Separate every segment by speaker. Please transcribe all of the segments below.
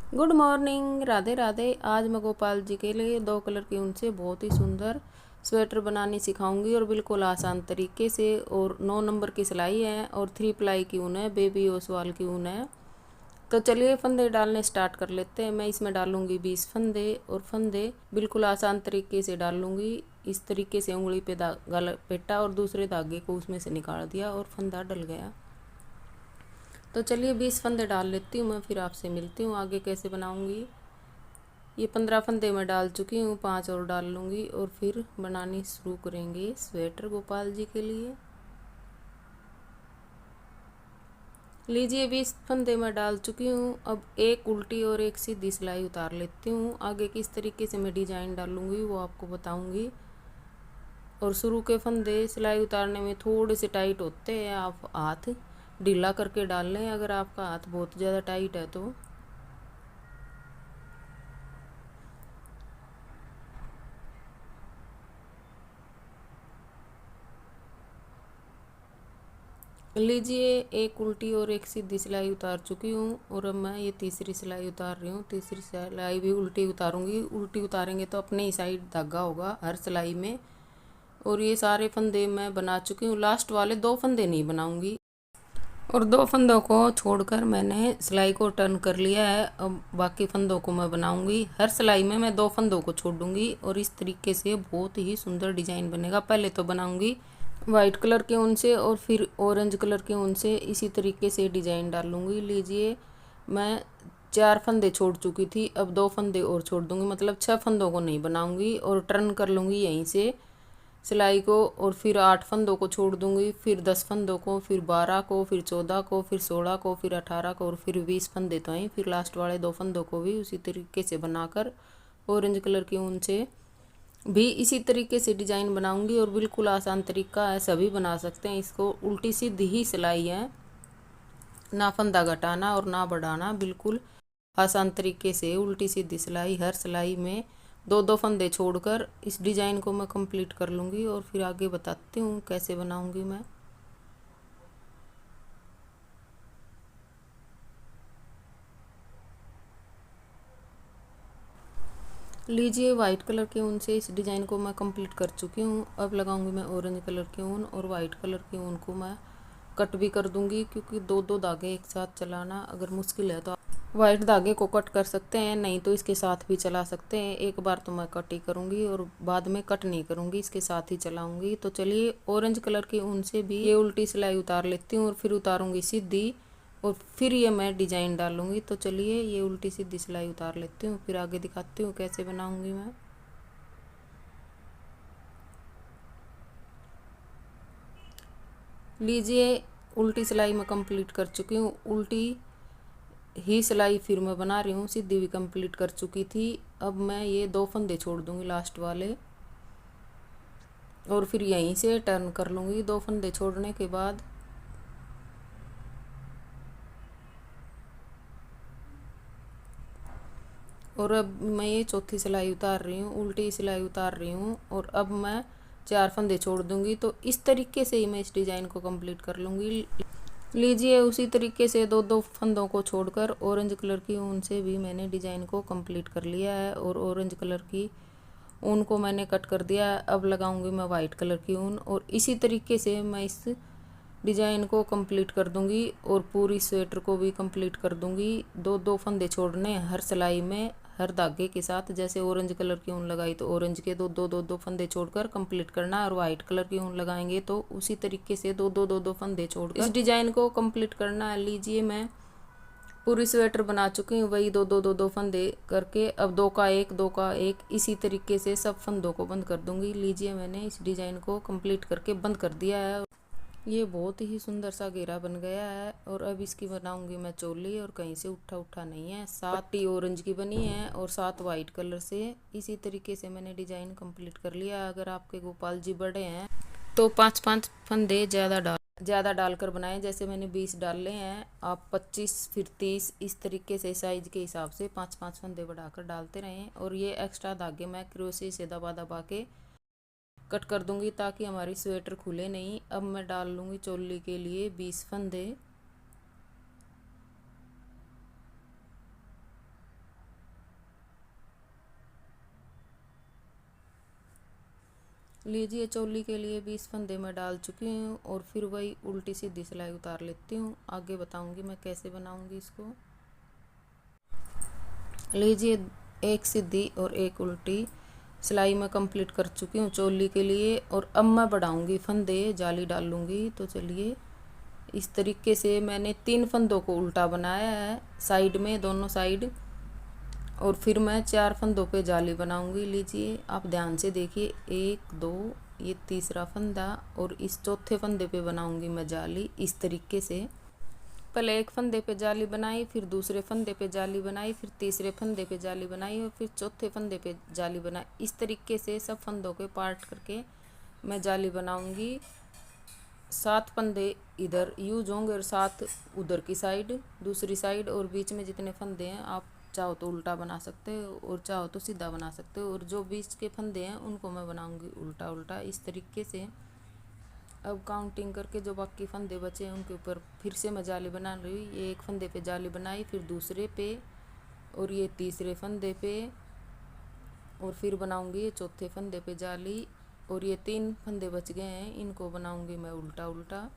Speaker 1: Good morning, Radhe Radhe. आज मैं गोपाल जी के लिए 2 कलर की ऊन से बहुत ही सुंदर स्वेटर बनानी सिखाऊंगी और बिल्कुल आसान तरीके से। और 9 नंबर की सिलाई है और 3 प्लाई की ऊन है, बेबी ओसवाल की ऊन है। तो चलिए फंदे डालने स्टार्ट कर लेते हैं। मैं इसमें डालूंगी 20 फंदे और फंदे बिल्कुल आसान तरीके से डालूंगी। इस तरीके से उंगली पे धागा लपेटा और दूसरे धागे को उसमें से निकाल दिया और फंदा डल गया। तो चलिए 20 फंदे डाल लेती हूँ मैं, फिर आपसे मिलती हूँ आगे कैसे बनाऊंगी। ये 15 फंदे मैं डाल चुकी हूँ, 5 और डाल लूँगी और फिर बनानी शुरू करेंगे स्वेटर गोपाल जी के लिए। लीजिए 20 फंदे मैं डाल चुकी हूँ। अब एक उल्टी और एक सीधी सिलाई उतार लेती हूँ। आगे किस तरीके से मैं डिजाइन डालूँगी वो आपको बताऊँगी। और शुरू के फंदे सिलाई उतारने में थोड़े से टाइट होते हैं, आप हाथ ढीला करके डाल लें अगर आपका हाथ बहुत ज़्यादा टाइट है तो। लीजिए एक उल्टी और एक सीधी सिलाई उतार चुकी हूँ और अब मैं ये तीसरी सिलाई उतार रही हूँ। तीसरी सिलाई भी उल्टी उतारूँगी। उल्टी उतारेंगे तो अपने ही साइड धागा होगा हर सिलाई में। और ये सारे फंदे मैं बना चुकी हूँ, लास्ट वाले 2 फंदे नहीं बनाऊँगी। और 2 फंदों को छोड़कर मैंने सिलाई को टर्न कर लिया है। अब बाकी फंदों को मैं बनाऊँगी। हर सिलाई में मैं 2 फंदों को छोड़ दूँगी और इस तरीके से बहुत ही सुंदर डिजाइन बनेगा। पहले तो बनाऊँगी वाइट कलर के ऊन से और फिर ऑरेंज कलर के ऊन से इसी तरीके से डिजाइन डालूंगी। लीजिए मैं 4 फंदे छोड़ चुकी थी, अब 2 फंदे और छोड़ दूंगी, मतलब 6 फंदों को नहीं बनाऊंगी। और टर्न कर लूंगी यहीं से सिलाई को और फिर 8 फंदों को छोड़ दूंगी, फिर 10 फंदों को, फिर 12 को, फिर 14 को, फिर 16 को, फिर 18 को और फिर 20 फंदे तो हैं। फिर लास्ट वाले 2 फंदों को भी उसी तरीके से बनाकर ऑरेंज कलर की ऊन से भी इसी तरीके से डिजाइन बनाऊंगी। और बिल्कुल आसान तरीका है, सभी बना सकते हैं इसको। उल्टी सीधी ही सिलाई है, ना फंदा घटाना और ना बढ़ाना, बिल्कुल आसान तरीके से उल्टी सीधी सिलाई। हर सिलाई में 2-2 फंदे छोड़कर इस डिजाइन को मैं कंप्लीट कर लूँगी और फिर आगे बताती हूँ कैसे बनाऊँगी मैं। लीजिए वाइट कलर के ऊन से इस डिज़ाइन को मैं कंप्लीट कर चुकी हूँ। अब लगाऊंगी मैं ऑरेंज कलर के ऊन और वाइट कलर के ऊन को मैं कट भी कर दूंगी, क्योंकि 2-2 धागे एक साथ चलाना अगर मुश्किल है तो वाइट धागे को कट कर सकते हैं, नहीं तो इसके साथ भी चला सकते हैं। एक बार तो मैं कट ही करूँगी और बाद में कट नहीं करूँगी, इसके साथ ही चलाऊँगी। तो चलिए ऑरेंज कलर के ऊन से भी ये उल्टी सिलाई उतार लेती हूँ और फिर उतारूँगी सीधी और फिर ये मैं डिजाइन डालूंगी। तो चलिए ये उल्टी सीधी सिलाई उतार लेती हूँ, फिर आगे दिखाती हूँ कैसे बनाऊंगी मैं। लीजिए उल्टी सिलाई मैं कंप्लीट कर चुकी हूँ। उल्टी ही सिलाई फिर मैं बना रही हूँ, सीधी भी कंप्लीट कर चुकी थी। अब मैं ये 2 फंदे छोड़ दूंगी लास्ट वाले और फिर यहीं से टर्न कर लूँगी 2 फंदे छोड़ने के बाद। और अब मैं ये चौथी सिलाई उतार रही हूँ, उल्टी सिलाई उतार रही हूँ और अब मैं 4 फंदे छोड़ दूंगी। तो इस तरीके से ही मैं इस डिज़ाइन को कंप्लीट कर लूँगी। लीजिए उसी तरीके से 2-2 फंदों को छोड़कर ऑरेंज कलर की ऊन से भी मैंने डिज़ाइन को कंप्लीट कर लिया है और ऑरेंज कलर की ऊन को मैंने कट कर दिया है। अब लगाऊंगी मैं वाइट कलर की ऊन और इसी तरीके से मैं इस डिज़ाइन को कंप्लीट कर दूंगी और पूरी स्वेटर को भी कंप्लीट कर दूंगी। 2-2 फंदे छोड़ने हर सिलाई में, हर धागे के साथ। जैसे ऑरेंज कलर की ऊन लगाई तो ऑरेंज के 2-2 फंदे छोड़कर कंप्लीट करना, और वाइट कलर की ऊन लगाएंगे तो उसी तरीके से 2-2 फंदे छोड़कर इस डिज़ाइन को कंप्लीट करना है। लीजिए मैं पूरी स्वेटर बना चुकी हूँ, वही 2-2 करके। अब 2 का 1 इसी तरीके से सब फंदों को बंद कर दूंगी। लीजिए मैंने इस डिज़ाइन को कंप्लीट करके बंद कर दिया है। ये बहुत ही सुंदर सा घेरा बन गया है। और अब इसकी बनाऊंगी मैं चोली, और कहीं से उठा उठा नहीं है। 7 पट्टी ऑरेंज की बनी है और 7 वाइट कलर से। इसी तरीके से मैंने डिज़ाइन कंप्लीट कर लिया। अगर आपके गोपाल जी बड़े हैं तो 5-5 फंदे ज़्यादा डालकर बनाएं। जैसे मैंने 20 डाले हैं, आप 25 फिर 30 इस तरीके से साइज के हिसाब से 5-5 फंदे बढ़ाकर डालते रहें। और ये एक्स्ट्रा धागे मैं क्रोशे से दबा दबा के कट कर दूंगी ताकि हमारी स्वेटर खुले नहीं। अब मैं डाल लूँगी चोली के लिए 20 फंदे। लीजिए चोली के लिए 20 फंदे मैं डाल चुकी हूँ और फिर वही उल्टी सीधी सिलाई उतार लेती हूँ। आगे बताऊँगी मैं कैसे बनाऊँगी इसको। लीजिए एक सीधी और एक उल्टी सिलाई मैं कंप्लीट कर चुकी हूँ चोली के लिए। और अब मैं बढ़ाऊँगी फंदे, जाली डाल लूँगी। तो चलिए इस तरीके से मैंने 3 फंदों को उल्टा बनाया है साइड में, दोनों साइड। और फिर मैं 4 फंदों पे जाली बनाऊंगी। लीजिए आप ध्यान से देखिए, 1 2, ये तीसरा फंदा और इस चौथे फंदे पे बनाऊंगी मैं जाली इस तरीके से। पहले एक फंदे पे जाली बनाई, फिर दूसरे फंदे पे जाली बनाई, फिर तीसरे फंदे पे जाली बनाई और फिर चौथे फंदे पे जाली बनाई। इस तरीके से सब फंदों के पार्ट करके मैं जाली बनाऊंगी। 7 फंदे इधर यूज होंगे और 7 उधर की साइड, दूसरी साइड। और बीच में जितने फंदे हैं आप चाहो तो उल्टा बना सकते हो और चाहो तो सीधा बना सकते हो। और जो बीच के फंदे हैं उनको मैं बनाऊंगी उल्टा उल्टा इस तरीके से। अब काउंटिंग करके जो बाकी फंदे बचे हैं उनके ऊपर फिर से मैं जाली बना रही हूँ। ये एक फंदे पे जाली बनाई, फिर दूसरे पे और ये तीसरे फंदे पे, और फिर बनाऊंगी ये चौथे फंदे पे जाली। और ये 3 फंदे बच गए हैं, इनको बनाऊंगी मैं उल्टा उल्टा।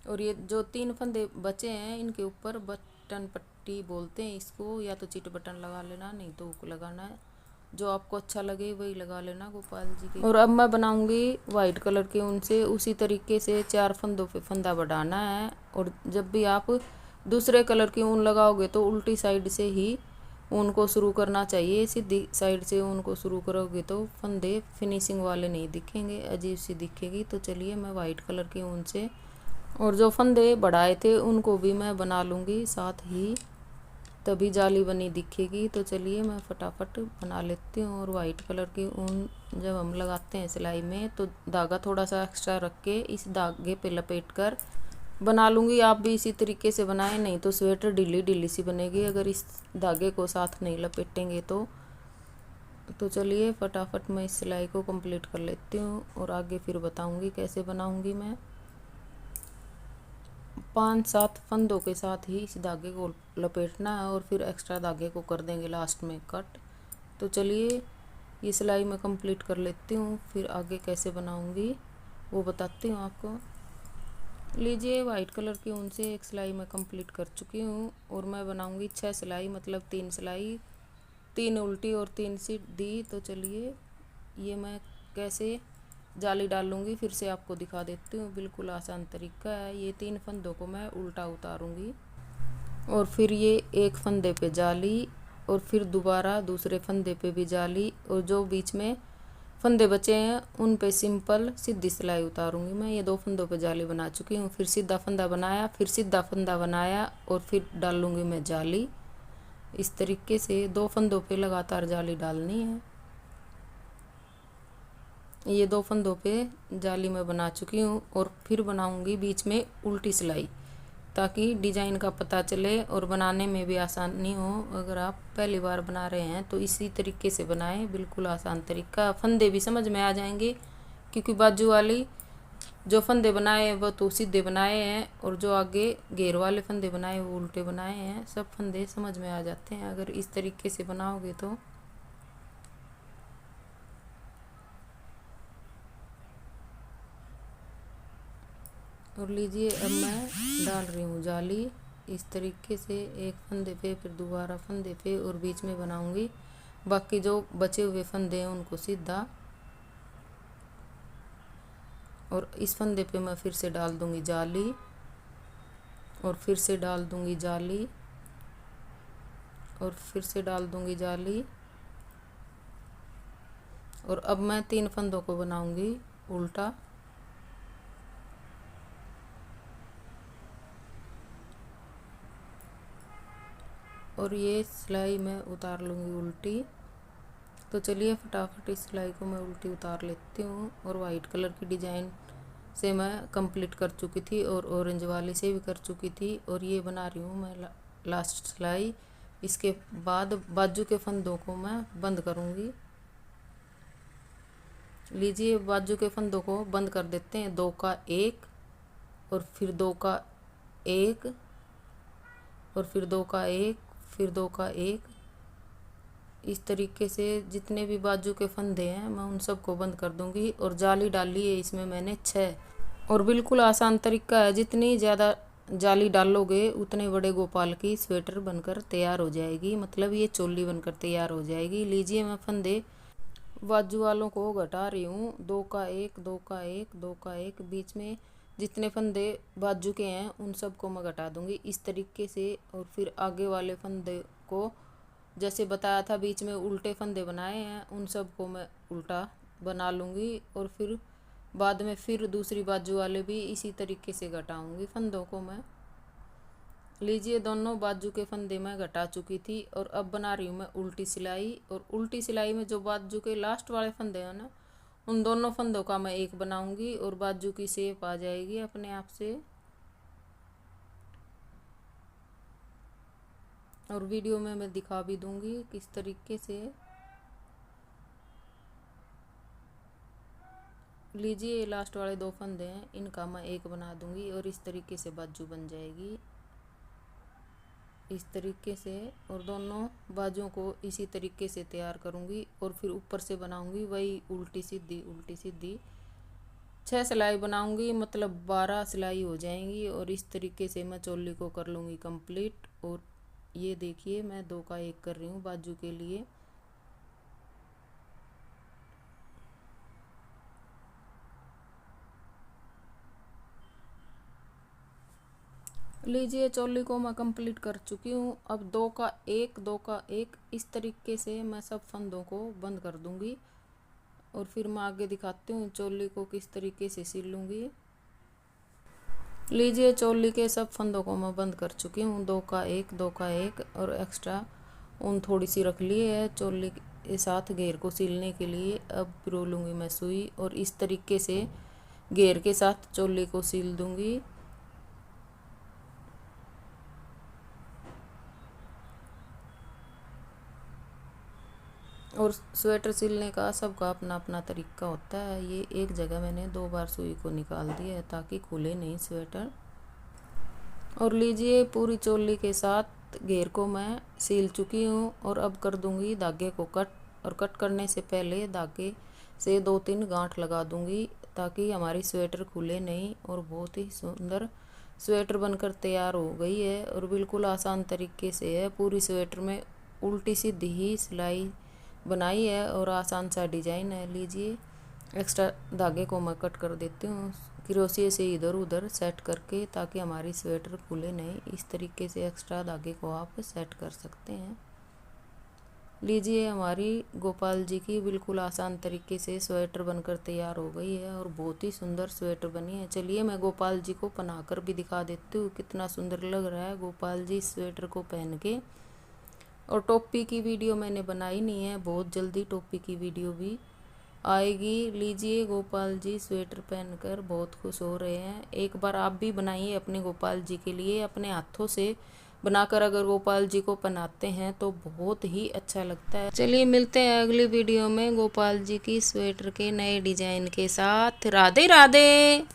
Speaker 1: और ये जो 3 फंदे बचे हैं इनके ऊपर बटन पट्टी बोलते हैं इसको, या तो चिट बटन लगा लेना, नहीं तो हुक लगाना है। जो आपको अच्छा लगे वही लगा लेना गोपाल जी के। और अब मैं बनाऊंगी वाइट कलर के ऊन से उसी तरीके से 4 फंदों पे फंदा बढ़ाना है। और जब भी आप दूसरे कलर की ऊन लगाओगे तो उल्टी साइड से ही ऊन को शुरू करना चाहिए। सीधी साइड से ऊन को शुरू करोगे तो फंदे फिनिशिंग वाले नहीं दिखेंगे, अजीब सी दिखेगी। तो चलिए मैं वाइट कलर के ऊन से, और जो फंदे बढ़ाए थे उनको भी मैं बना लूँगी साथ ही, तभी जाली बनी दिखेगी। तो चलिए मैं फटाफट बना लेती हूँ। और वाइट कलर की ऊन जब हम लगाते हैं सिलाई में तो धागा थोड़ा सा एक्स्ट्रा रख के इस धागे पे लपेट कर बना लूँगी। आप भी इसी तरीके से बनाएं, नहीं तो स्वेटर ढीली ढीली सी बनेगी अगर इस धागे को साथ नहीं लपेटेंगे तो। चलिए फटाफट मैं इस सिलाई को कंप्लीट कर लेती हूँ और आगे फिर बताऊँगी कैसे बनाऊँगी मैं। 5-7 फंदों के साथ ही इस धागे को लपेटना है और फिर एक्स्ट्रा धागे को कर देंगे लास्ट में कट। तो चलिए ये सिलाई मैं कंप्लीट कर लेती हूँ, फिर आगे कैसे बनाऊँगी वो बताती हूँ आपको। लीजिए वाइट कलर की ऊन से एक सिलाई मैं कंप्लीट कर चुकी हूँ और मैं बनाऊँगी 6 सिलाई, मतलब 3 सिलाई, 3 उल्टी और 3 सीधी। तो चलिए ये मैं कैसे जाली डाल लूँगी फिर से आपको दिखा देती हूँ। बिल्कुल आसान तरीका है। ये 3 फंदों को मैं उल्टा उतारूँगी और फिर ये एक फंदे पे जाली और फिर दोबारा दूसरे फंदे पे भी जाली, और जो बीच में फंदे बचे हैं उन पे सिंपल सीधी सिलाई उतारूँगी मैं। ये 2 फंदों पे जाली बना चुकी हूँ, फिर सीधा फंदा बनाया, फिर सीधा फंदा बनाया और फिर डाल लूँगी मैं जाली। इस तरीके से 2 फंदों पे लगातार जाली डालनी है। ये 2 फंदों पे जाली मैं बना चुकी हूँ और फिर बनाऊँगी बीच में उल्टी सिलाई, ताकि डिजाइन का पता चले और बनाने में भी आसानी हो। अगर आप पहली बार बना रहे हैं तो इसी तरीके से बनाएं, बिल्कुल आसान तरीका। फंदे भी समझ में आ जाएंगे क्योंकि बाजू वाली जो फंदे बनाए वो तो सीधे बनाए हैं और जो आगे घेर वाले फंदे बनाए वो उल्टे बनाए हैं। सब फंदे समझ में आ जाते हैं अगर इस तरीके से बनाओगे तो। और लीजिए अब मैं डाल रही हूँ जाली इस तरीके से, एक फंदे पे फिर दोबारा फंदे पे और बीच में बनाऊंगी। बाकी जो बचे हुए फंदे हैं उनको सीधा, और इस फंदे पे मैं फिर से डाल दूंगी जाली और फिर से डाल दूंगी जाली और फिर से डाल दूंगी जाली। और अब मैं 3 फंदों को बनाऊंगी उल्टा। और ये सिलाई मैं उतार लूँगी उल्टी। तो चलिए फटाफट इस सिलाई को मैं उल्टी उतार लेती हूँ। और वाइट कलर की डिजाइन से मैं कंप्लीट कर चुकी थी और ऑरेंज वाली से भी कर चुकी थी, और ये बना रही हूँ मैं लास्ट सिलाई। इसके बाद बाजू के फंदों को मैं बंद करूँगी। लीजिए बाजू के फंदों को बंद कर देते हैं, 2 का 1 और फिर 2 का 1 और फिर 2 का 1, फिर 2 का 1 इस तरीके से जितने भी बाजू के फंदे हैं मैं उन सबको बंद कर दूंगी। और जाली डाली है इसमें मैंने 6। और बिल्कुल आसान तरीका है, जितनी ज़्यादा जाली डालोगे उतने बड़े गोपाल की स्वेटर बनकर तैयार हो जाएगी, मतलब ये चोली बनकर तैयार हो जाएगी। लीजिए मैं फंदे बाजू वालों को घटा रही हूँ, 2 का 1, 2 का 1, 2 का 1। बीच में जितने फंदे बाजू के हैं उन सबको मैं घटा दूंगी इस तरीके से। और फिर आगे वाले फंदे को जैसे बताया था बीच में उल्टे फंदे बनाए हैं उन सबको मैं उल्टा बना लूँगी। और फिर बाद में फिर दूसरी बाजू वाले भी इसी तरीके से घटाऊँगी फंदों को मैं। लीजिए दोनों बाजू के फंदे मैं घटा चुकी थी और अब बना रही हूँ मैं उल्टी सिलाई। और उल्टी सिलाई में जो बाजू के लास्ट वाले फंदे हैं ना, उन दोनों फंदों का मैं एक बनाऊँगी और बाजू की शेप आ जाएगी अपने आप से। और वीडियो में मैं दिखा भी दूंगी किस तरीके से। लीजिए ये लास्ट वाले 2 फंदे हैं, इनका मैं एक बना दूंगी और इस तरीके से बाजू बन जाएगी इस तरीके से। और दोनों बाजुओं को इसी तरीके से तैयार करूंगी और फिर ऊपर से बनाऊंगी वही उल्टी सीधी उल्टी सीधी। 6 सिलाई बनाऊंगी, मतलब 12 सिलाई हो जाएंगी। और इस तरीके से मैं चोली को कर लूँगी कंप्लीट। और ये देखिए मैं 2 का 1 कर रही हूँ बाजू के लिए। लीजिए चोली को मैं कंप्लीट कर चुकी हूँ। अब 2 का 1, 2 का 1 इस तरीके से मैं सब फंदों को बंद कर दूंगी। और फिर मैं आगे दिखाती हूँ चोली को किस तरीके से सिल लूँगी। लीजिए चोली के सब फंदों को मैं बंद कर चुकी हूँ। 2 का 1, 2 का 1 और एक्स्ट्रा ऊन थोड़ी सी रख ली है चोली के साथ घेर को सिलने के लिए। अब पिरो लूँगी मैं सुई और इस तरीके से घेर के साथ चोली को सिल दूँगी। और स्वेटर सिलने का सबका अपना अपना तरीका होता है। ये एक जगह मैंने 2 बार सुई को निकाल दिया है ताकि खुले नहीं स्वेटर। और लीजिए पूरी चोली के साथ घेर को मैं सिल चुकी हूँ। और अब कर दूंगी धागे को कट। और कट करने से पहले धागे से 2-3 गांठ लगा दूंगी ताकि हमारी स्वेटर खुले नहीं। और बहुत ही सुंदर स्वेटर बनकर तैयार हो गई है और बिल्कुल आसान तरीके से है। पूरी स्वेटर में उल्टी सीधी ही सिलाई बनाई है और आसान सा डिजाइन है। लीजिए एक्स्ट्रा धागे को मैं कट कर देती हूँ क्रोशिया से इधर उधर सेट करके ताकि हमारी स्वेटर खुले नहीं। इस तरीके से एक्स्ट्रा धागे को आप सेट कर सकते हैं। लीजिए हमारी गोपाल जी की बिल्कुल आसान तरीके से स्वेटर बनकर तैयार हो गई है और बहुत ही सुंदर स्वेटर बनी है। चलिए मैं गोपाल जी को पहनाकर भी दिखा देती हूँ कितना सुंदर लग रहा है गोपाल जी स्वेटर को पहन के। और टोपी की वीडियो मैंने बनाई नहीं है, बहुत जल्दी टोपी की वीडियो भी आएगी। लीजिए गोपाल जी स्वेटर पहनकर बहुत खुश हो रहे हैं। एक बार आप भी बनाइए अपने गोपाल जी के लिए, अपने हाथों से बनाकर अगर गोपाल जी को पहनाते हैं तो बहुत ही अच्छा लगता है। चलिए मिलते हैं अगली वीडियो में गोपाल जी की स्वेटर के नए डिजाइन के साथ। राधे राधे।